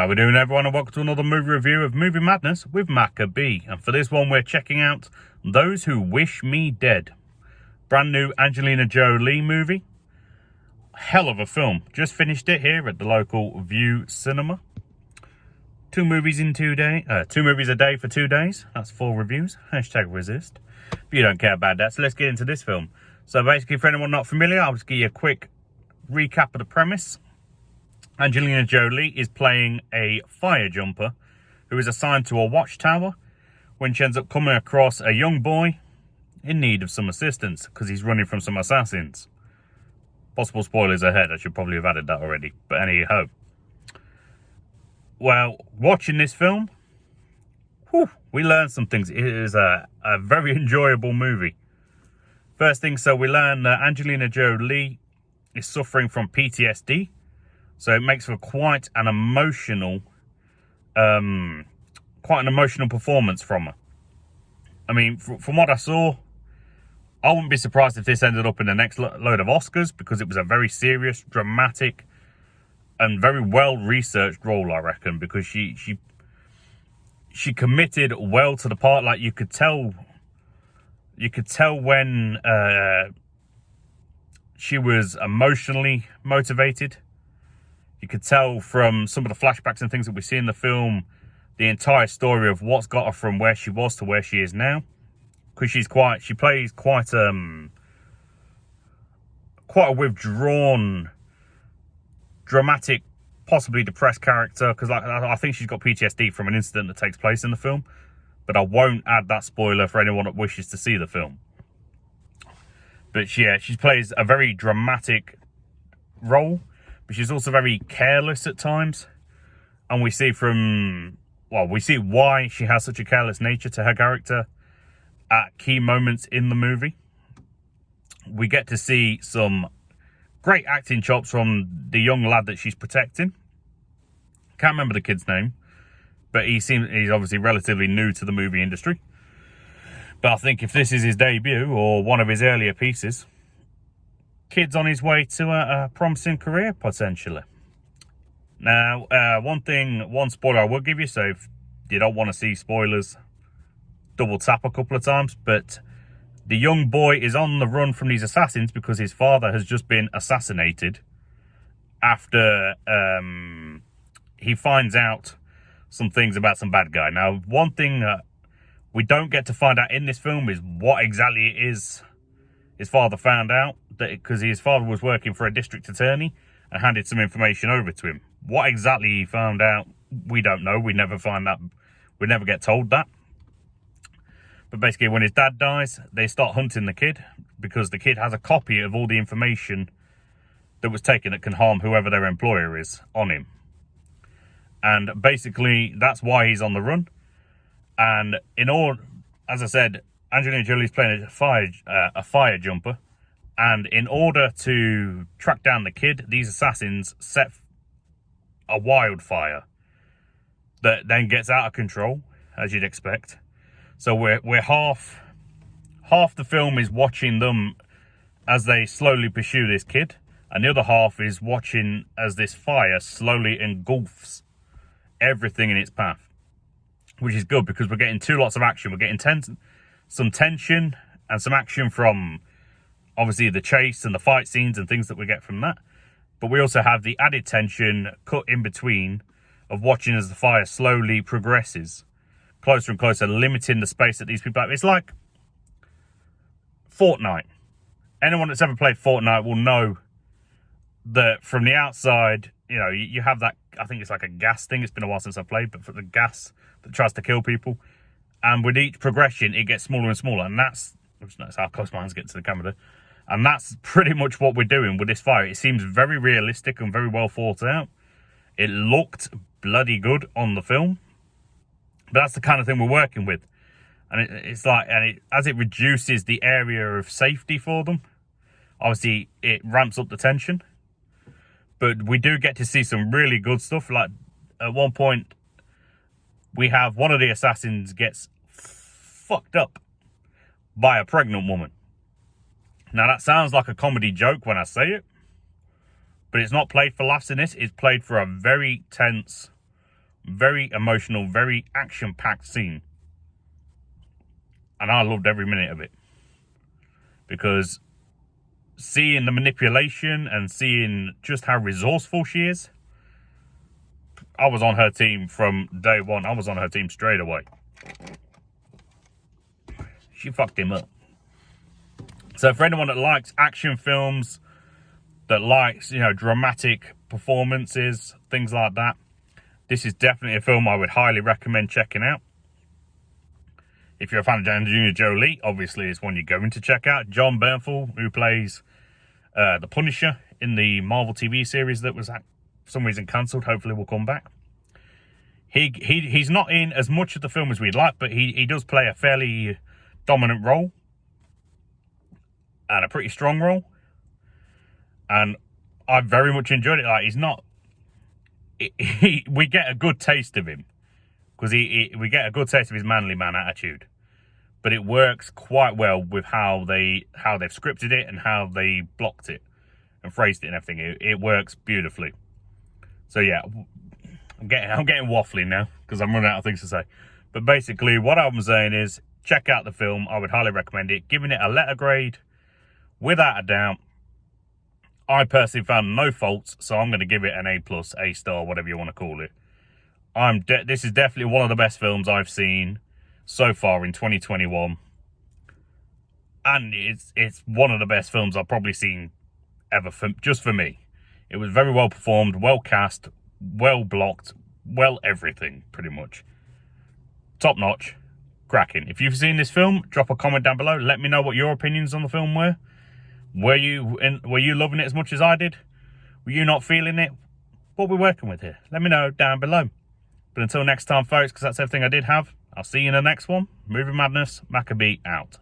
How we doing, everyone, and welcome to another movie review of Movie Madness with Maka B. And for this one, we're checking out Those Who Wish Me Dead. Brand new Angelina Jolie movie. Hell of a film. Just finished it here at the local View Cinema. Two movies a day for 2 days. That's 4 reviews. Hashtag resist. But you don't care about that, so let's get into this film. So basically, for anyone not familiar, I'll just give you a quick recap of the premise. Angelina Jolie is playing a fire jumper who is assigned to a watchtower when she ends up coming across a young boy in need of some assistance because he's running from some assassins. Possible spoilers ahead. I should probably have added that already, but anyhow. Well, watching this film, we learned some things. It is a very enjoyable movie. First thing, so we learn that Angelina Jolie is suffering from PTSD. So it makes for quite an emotional performance from her. I mean, from what I saw, I wouldn't be surprised if this ended up in the next load of Oscars because it was a very serious, dramatic, and very well-researched role, I reckon, because she committed well to the part. Like, you could tell when she was emotionally motivated. You could tell from some of the flashbacks and things that we see in the film, the entire story of what's got her from where she was to where she is now. Because she plays quite a withdrawn, dramatic, possibly depressed character. Because I think she's got PTSD from an incident that takes place in the film. But I won't add that spoiler for anyone that wishes to see the film. But yeah, she plays a very dramatic role. But she's also very careless at times. And we see why she has such a careless nature to her character at key moments in the movie. We get to see some great acting chops from the young lad that she's protecting. Can't remember the kid's name, but he's obviously relatively new to the movie industry. But I think if this is his debut or one of his earlier pieces, kid's on his way to a promising career, potentially. Now, one spoiler I will give you, so if you don't want to see spoilers, double tap a couple of times, but the young boy is on the run from these assassins because his father has just been assassinated after he finds out some things about some bad guy. Now, one thing we don't get to find out in this film is what exactly it is his father found out, because his father was working for a district attorney and handed some information over to him. What exactly he found out, we don't know. We never find that. We never get told that. But basically, when his dad dies, they start hunting the kid because the kid has a copy of all the information that was taken that can harm whoever their employer is on him. And basically, that's why he's on the run. And as I said, Angelina Jolie's playing a fire jumper. And in order to track down the kid, these assassins set a wildfire that then gets out of control, as you'd expect. So we're half the film is watching them as they slowly pursue this kid, and the other half is watching as this fire slowly engulfs everything in its path, which is good because we're getting 2 lots of action. We're getting some tension and some action from obviously the chase and the fight scenes and things that we get from that. But we also have the added tension cut in between of watching as the fire slowly progresses closer and closer, limiting the space that these people have. It's like Fortnite. Anyone that's ever played Fortnite will know that from the outside, you have that, I think it's like a gas thing. It's been a while since I've played, but for the gas that tries to kill people. And with each progression, it gets smaller and smaller. And that's how close my hands get to the camera there. And that's pretty much what we're doing with this fire. It seems very realistic and very well thought out. It looked bloody good on the film. But that's the kind of thing we're working with. And as it reduces the area of safety for them, obviously it ramps up the tension. But we do get to see some really good stuff. Like, at one point, we have one of the assassins gets fucked up by a pregnant woman. Now, that sounds like a comedy joke when I say it, but it's not played for laughs in this. It's played for a very tense very emotional, very action-packed scene. And I loved every minute of it. Because seeing the manipulation and seeing just how resourceful she is, I was on her team from day one. I was on her team straight away. She fucked him up. So for anyone that likes action films, that likes, dramatic performances, things like that, this is definitely a film I would highly recommend checking out. If you're a fan of Angelina Jolie, obviously it's one you're going to check out. Jon Bernthal, who plays the Punisher in the Marvel TV series that was for some reason cancelled, hopefully will come back. He's not in as much of the film as we'd like, but he does play a fairly dominant role. And a pretty strong role. And I very much enjoyed it. Like, he's not... we get a good taste of him. Because we get a good taste of his manly man attitude. But it works quite well with how they've scripted it and how they blocked it and phrased it and everything. It works beautifully. So yeah, I'm getting waffly now because I'm running out of things to say. But basically, what I'm saying is, check out the film. I would highly recommend it. Giving it a letter grade, without a doubt. I personally found no faults, so I'm going to give it an A+, A star, whatever you want to call it. This is definitely one of the best films I've seen so far in 2021. And it's one of the best films I've probably seen ever, just for me. It was very well performed, well cast, well blocked, well everything, pretty much. Top notch. Cracking. If you've seen this film, drop a comment down below. Let me know what your opinions on the film were. Were you loving it as much as I did? Were you not feeling it? What we're working with here? Let me know down below. But until next time, folks, because that's everything I did have, I'll see you in the next one. Movie Madness, Maka out.